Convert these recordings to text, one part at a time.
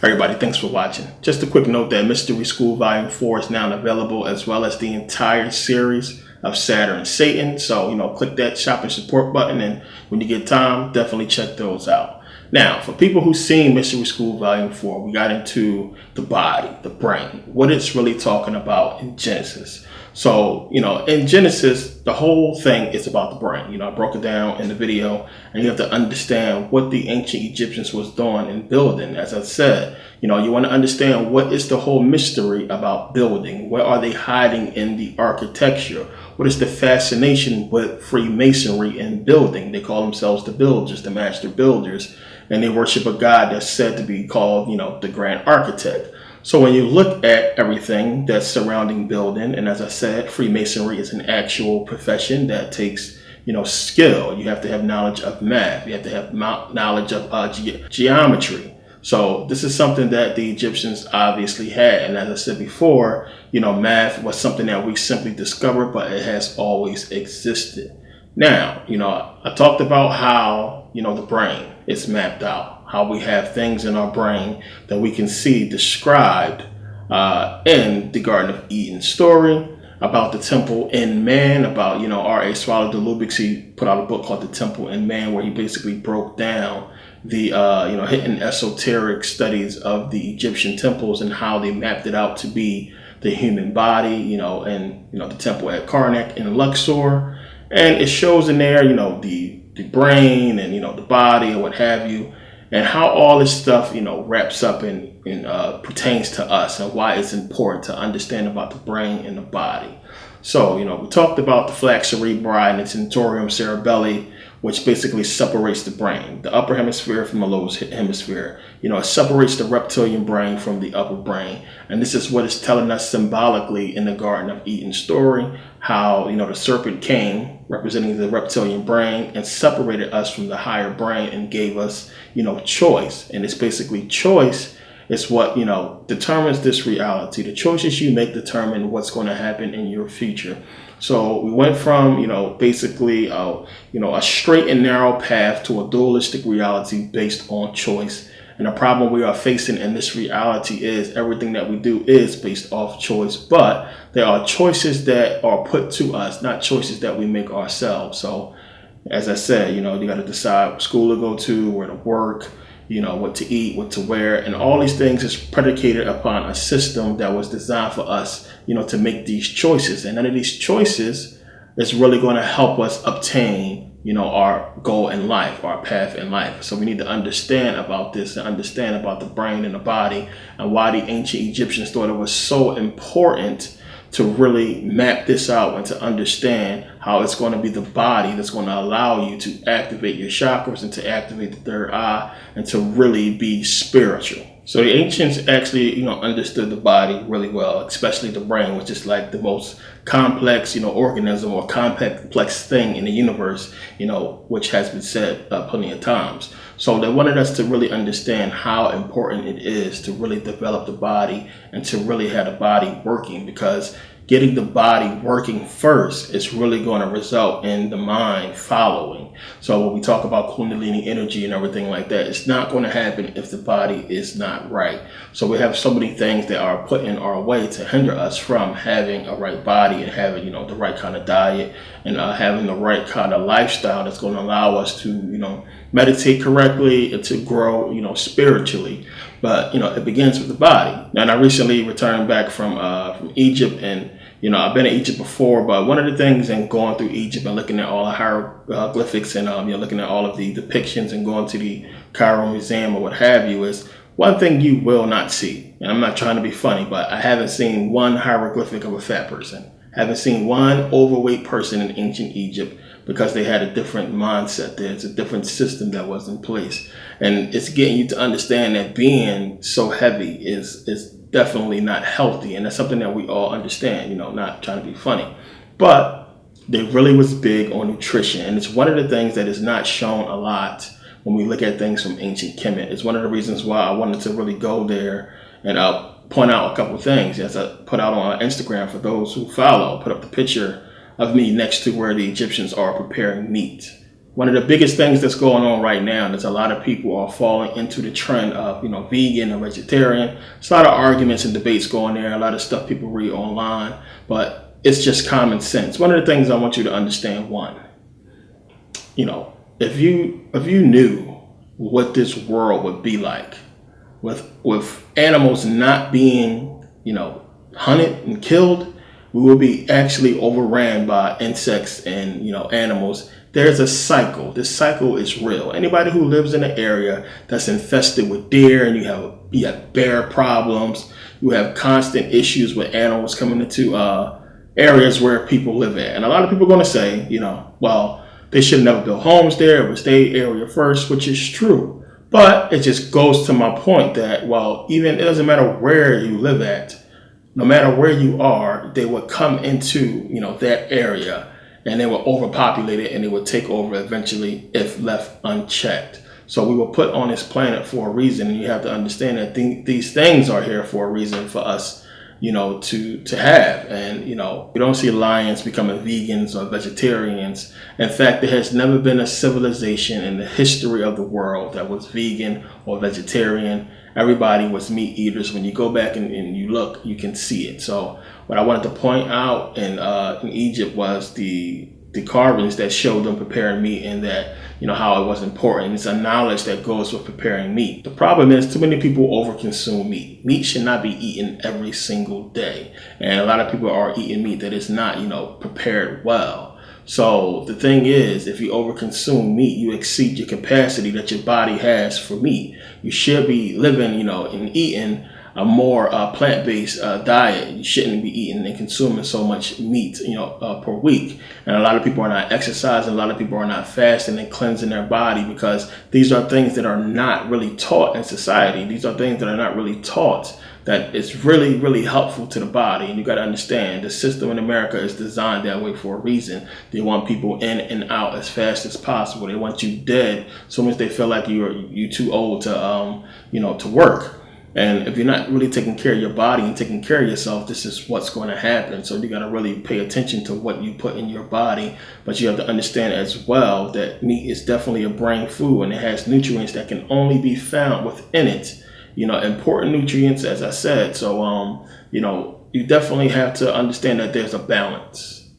Everybody, thanks for watching. Just a quick note that Mystery School Volume 4 is now available, as well as the entire series of Saturn and Satan. So, click that shop and support button, and when you get time, definitely check those out. Now, for people who've seen Mystery School Volume 4, we got into the body, the brain, what it's really talking about in Genesis. So, in Genesis, the whole thing is about the brain. I broke it down in the video, and you have to understand what the ancient Egyptians was doing in building. As I said, you want to understand what is the whole mystery about building. What are they hiding in the architecture? What is the fascination with Freemasonry in building? They call themselves the builders, the master builders, and they worship a god that's said to be called, the grand architect. So when you look at everything that's surrounding building, and as I said, Freemasonry is an actual profession that takes, skill. You have to have knowledge of math. You have to have knowledge of geometry. So this is something that the Egyptians obviously had. And as I said before, math was something that we simply discovered, but it has always existed. Now, I talked about how, the brain is mapped out. How we have things in our brain that we can see described in the Garden of Eden story, about the temple in man, about, R.A. Swallow Delubix. He put out a book called The Temple in Man, where he basically broke down the, hidden esoteric studies of the Egyptian temples and how they mapped it out to be the human body, and, the temple at Karnak and Luxor. And it shows in there, the brain and, the body and what have you, and how all this stuff, wraps up and pertains to us, and why it's important to understand about the brain and the body. So, we talked about the flax cerebri and the tentorium cerebelli, which basically separates the brain, the upper hemisphere from the lower hemisphere. It separates the reptilian brain from the upper brain. And this is what it's telling us symbolically in the Garden of Eden story, how, the serpent came representing the reptilian brain and separated us from the higher brain and gave us, choice. And it's basically choice is what, determines this reality. The choices you make determine what's going to happen in your future. So we went from, basically, a straight and narrow path to a dualistic reality based on choice. And the problem we are facing in this reality is everything that we do is based off choice, but there are choices that are put to us, not choices that we make ourselves. So as I said, you got to decide what school to go to, where to work, what to eat, what to wear, and all these things is predicated upon a system that was designed for us, to make these choices. And none of these choices is really going to help us obtain, our goal in life, our path in life. So we need to understand about this and understand about the brain and the body, and why the ancient Egyptians thought it was so important to really map this out and to understand how it's going to be the body that's going to allow you to activate your chakras and to activate the third eye and to really be spiritual. So the ancients actually, understood the body really well, especially the brain, which is like the most complex, organism or complex thing in the universe, which has been said plenty of times. So they wanted us to really understand how important it is to really develop the body and to really have the body working, because getting the body working first is really going to result in the mind following. So when we talk about Kundalini energy and everything like that, it's not going to happen if the body is not right. So we have so many things that are put in our way to hinder us from having a right body and having, the right kind of diet and having the right kind of lifestyle that's going to allow us to, meditate correctly and to grow, spiritually. But, it begins with the body. And I recently returned back from Egypt, and, I've been in Egypt before, but one of the things in going through Egypt and looking at all the hieroglyphics and, looking at all of the depictions and going to the Cairo Museum or what have you, is one thing you will not see. And I'm not trying to be funny, but I haven't seen one hieroglyphic of a fat person. I haven't seen one overweight person in ancient Egypt, because they had a different mindset there. It's a different system that was in place. And it's getting you to understand that being so heavy is definitely not healthy. And that's something that we all understand, not trying to be funny. But they really was big on nutrition. And it's one of the things that is not shown a lot when we look at things from ancient Kemet. It's one of the reasons why I wanted to really go there and point out a couple of things. As I put out on Instagram, for those who follow, put up the picture of me next to where the Egyptians are preparing meat. one of the biggest things that's going on right now is a lot of people are falling into the trend of, vegan or vegetarian. There's a lot of arguments and debates going there, a lot of stuff people read online, but it's just common sense. One of the things I want you to understand, if you knew what this world would be like with animals not being, hunted and killed, we will be actually overran by insects and, animals. There's a cycle. This cycle is real. Anybody who lives in an area that's infested with deer, and you have bear problems, you have constant issues with animals coming into areas where people live at. And a lot of people are going to say, well, they should have never built homes there. It was their area first, which is true. But it just goes to my point that, even it doesn't matter where you live at, no matter where you are, they would come into, that area, and they will overpopulate it, and they would take over eventually if left unchecked. So we were put on this planet for a reason, and you have to understand that these things are here for a reason for us, to have. And, you don't see lions becoming vegans or vegetarians. In fact, there has never been a civilization in the history of the world that was vegan or vegetarian. Everybody was meat eaters. When you go back and you look, you can see it. So what I wanted to point out in Egypt was the carvings that showed them preparing meat, and that, how it was important. It's a knowledge that goes with preparing meat. The problem is too many people overconsume meat. Meat should not be eaten every single day. And a lot of people are eating meat that is not, prepared well. So the thing is, if you overconsume meat, you exceed your capacity that your body has for meat. You should be living, and eating a more plant-based diet. You shouldn't be eating and consuming so much meat, per week. And a lot of people are not exercising. A lot of people are not fasting and cleansing their body, because these are things that are not really taught in society. These are things that are not really taught, that it's really, really helpful to the body. And you got to understand, the system in America is designed that way for a reason. They want people in and out as fast as possible. They want you dead as soon as they feel like you're too old to, to work. And if you're not really taking care of your body and taking care of yourself, this is what's going to happen. So you got to really pay attention to what you put in your body. But you have to understand as well that meat is definitely a brain food, and it has nutrients that can only be found within it. Important nutrients, as I said. So, you definitely have to understand that there's a balance.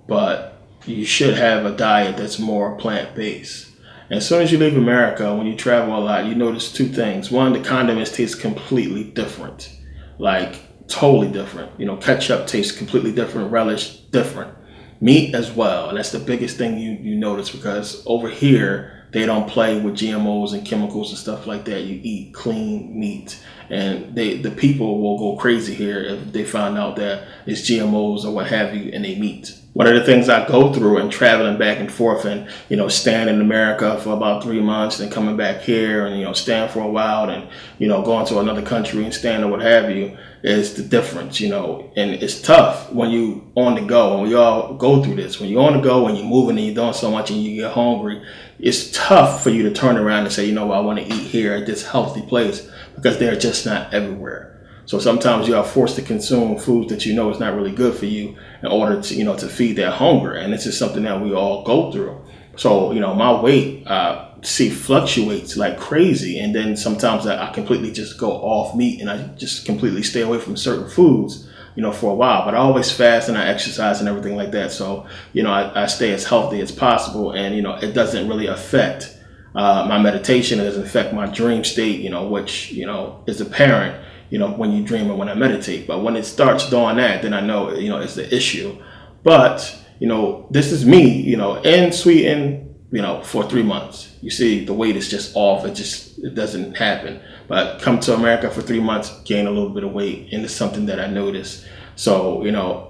But you should have a diet that's more plant-based. As soon as you leave America, when you travel a lot, you notice two things. One, the condiments taste completely different, like totally different. Ketchup tastes completely different, relish different. Meat as well, and that's the biggest thing you notice, because over here, they don't play with GMOs and chemicals and stuff like that. You eat clean meat, and the people will go crazy here if they find out that it's GMOs or what have you in their meat. One of the things I go through and traveling back and forth and, staying in America for about 3 months, then coming back here and, staying for a while and, going to another country and staying or what have you, is the difference, and it's tough when you on the go. And we all go through this. When you're on the go, when you're moving and you're doing so much and you get hungry, it's tough for you to turn around and say, I want to eat here at this healthy place, because they're just not everywhere. So sometimes you are forced to consume foods that is not really good for you in order to, to feed that hunger. And this is something that we all go through. So, my weight, fluctuates like crazy. And then sometimes I completely just go off meat, and I just completely stay away from certain foods, for a while. But I always fast and I exercise and everything like that. So, I stay as healthy as possible. And, it doesn't really affect my meditation. It doesn't affect my dream state, which, is apparent, when you dream or when I meditate. But when it starts doing that, then I know, it's the issue. But, this is me, in Sweden, for 3 months. You see, the weight is just off. It doesn't happen. But come to America for 3 months, gain a little bit of weight. And it's something that I noticed. So,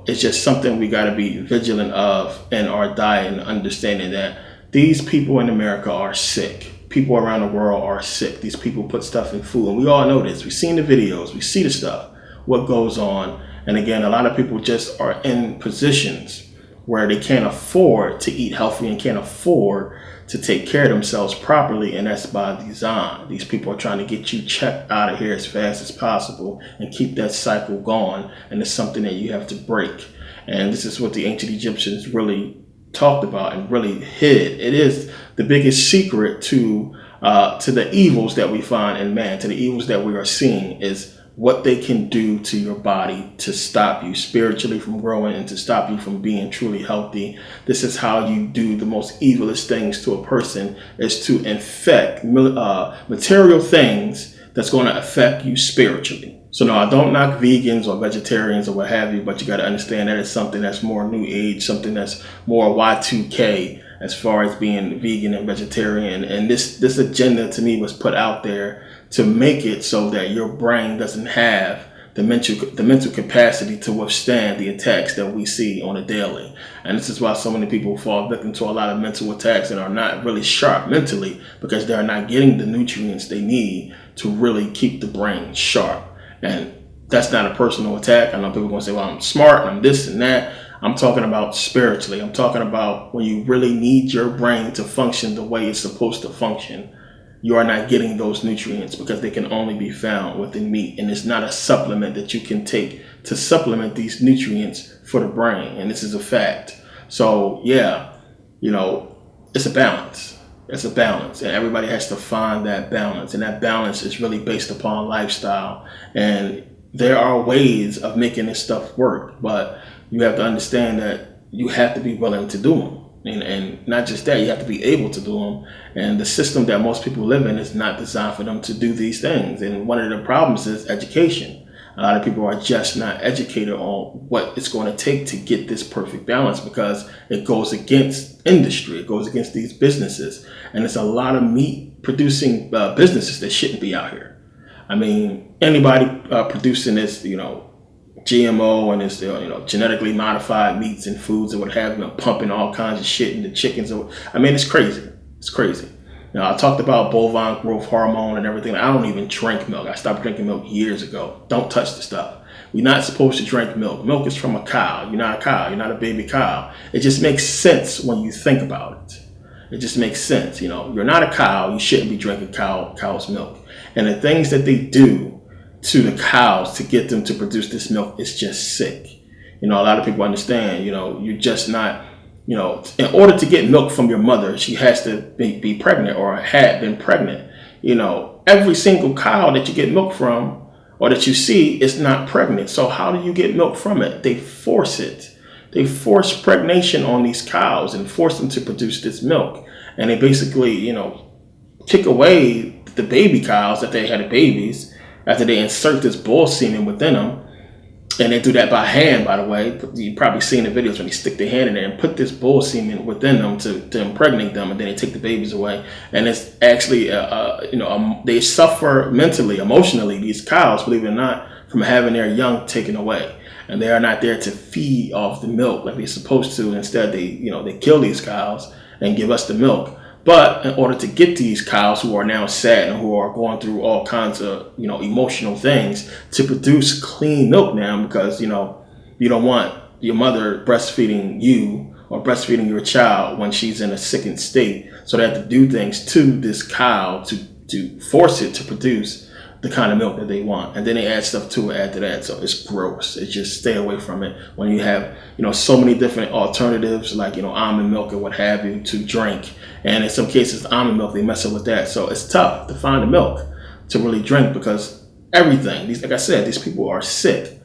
it's just something we got to be vigilant of in our diet, and understanding that these people in America are sick. People around the world are sick. These people put stuff in food, and we all know this. We've seen the videos. We see the stuff, what goes on. And again, a lot of people just are in positions where they can't afford to eat healthy and can't afford to take care of themselves properly, and that's by design. These people are trying to get you checked out of here as fast as possible and keep that cycle going, and it's something that you have to break. And this is what the ancient Egyptians really talked about and really hid. It is the biggest secret to the evils that we find in man, to the evils that we are seeing, is what they can do to your body to stop you spiritually from growing and to stop you from being truly healthy. This is how you do the most evilest things to a person, is to infect material things that's going to affect you spiritually. So no, I don't knock vegans or vegetarians or what have you, but you got to understand that it's something that's more new age, something that's more Y2K as far as being vegan and vegetarian. And this agenda to me was put out there to make it so that your brain doesn't have the mental capacity to withstand the attacks that we see on a daily. And this is why so many people fall victim to a lot of mental attacks and are not really sharp mentally, because they're not getting the nutrients they need to really keep the brain sharp. And that's not a personal attack. I know people are going to say, well, I'm smart, I'm this and that. I'm talking about spiritually. I'm talking about when you really need your brain to function the way it's supposed to function, you are not getting those nutrients because they can only be found within meat. And it's not a supplement that you can take to supplement these nutrients for the brain. And this is a fact. So yeah, it's a balance. It's a balance. And everybody has to find that balance. And that balance is really based upon lifestyle. And there are ways of making this stuff work, but you have to understand that you have to be willing to do them. And not just that, you have to be able to do them. And the system that most people live in is not designed for them to do these things. And one of the problems is education. A lot of people are just not educated on what it's going to take to get this perfect balance, because it goes against industry. It goes against these businesses. And there's a lot of meat producing businesses that shouldn't be out here. I mean, anybody producing this, GMO and it's genetically modified meats and foods and what have you, pumping all kinds of shit into chickens. I mean, it's crazy. It's crazy. Now, I talked about bovine growth hormone and everything. I don't even drink milk. I stopped drinking milk years ago. Don't touch the stuff. We're not supposed to drink milk. Milk is from a cow. You're not a cow. You're not a baby cow. It just makes sense when you think about it. It just makes sense. You're not a cow. You shouldn't be drinking cow's milk. And the things that they do to the cows to get them to produce this milk is just sick. A lot of people understand, you're just not, in order to get milk from your mother, she has to be pregnant or had been pregnant. Every single cow that you get milk from or that you see is not pregnant. So how do you get milk from it? They force it. They force pregnation on these cows and force them to produce this milk. And they basically, kick away the baby cows that they had babies after they insert this bull semen within them. And they do that by hand, by the way. You've probably seen the videos when they stick their hand in there and put this bull semen within them to impregnate them, and then they take the babies away. And it's actually, they suffer mentally, emotionally, these cows, believe it or not, from having their young taken away. And they are not there to feed off the milk like they're supposed to. Instead, they kill these cows and give us the milk. But in order to get these cows who are now sad and who are going through all kinds of, emotional things to produce clean milk now, because, you don't want your mother breastfeeding you or breastfeeding your child when she's in a sickened state. So they have to do things to this cow to force it to produce the kind of milk that they want. And then they add stuff to it after that. So it's gross. It's just stay away from it when you have, so many different alternatives like, almond milk or what have you to drink. And in some cases, almond milk, they mess up with that. So it's tough to find the milk to really drink, because everything, like I said, these people are sick.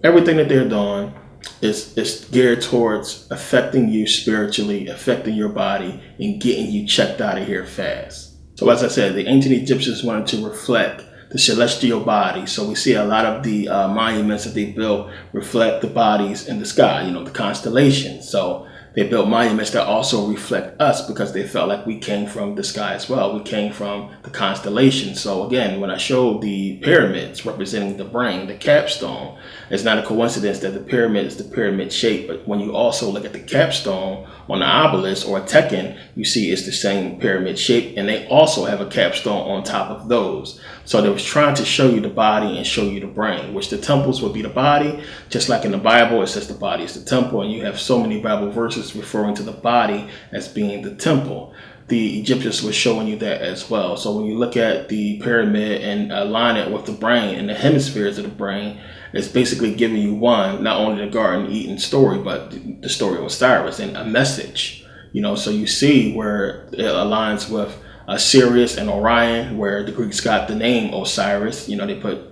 Everything that they're doing is geared towards affecting you spiritually, affecting your body, and getting you checked out of here fast. So as I said, the ancient Egyptians wanted to reflect the celestial body. So we see a lot of the monuments that they built reflect the bodies in the sky, the constellations. So they built monuments that also reflect us, because they felt like we came from the sky as well. We came from the constellation. So again, when I showed the pyramids representing the brain, the capstone, it's not a coincidence that the pyramid is the pyramid shape. But when you also look at the capstone on the obelisk or a Tekken, you see it's the same pyramid shape. And they also have a capstone on top of those. So they was trying to show you the body and show you the brain, which the temples would be the body. Just like in the Bible, it says the body is the temple. And you have so many Bible verses referring to the body as being the temple. the Egyptians were showing you that as well. So when you look at the pyramid and align it with the brain and the hemispheres of the brain, it's basically giving you not only the Garden Eden story, but the story of Osiris and a message. So you see where it aligns with Sirius and Orion, where the Greeks got the name Osiris. They put,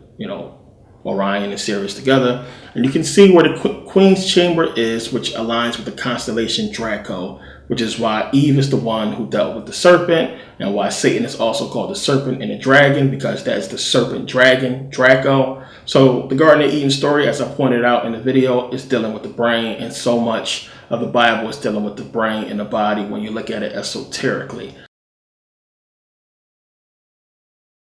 Orion and Sirius together. And you can see where the Queen's Chamber is, which aligns with the constellation Draco, which is why Eve is the one who dealt with the serpent, and why Satan is also called the serpent and the dragon, because that is the serpent dragon, Draco. So the Garden of Eden story, as I pointed out in the video, is dealing with the brain, and so much of the Bible is dealing with the brain and the body when you look at it esoterically.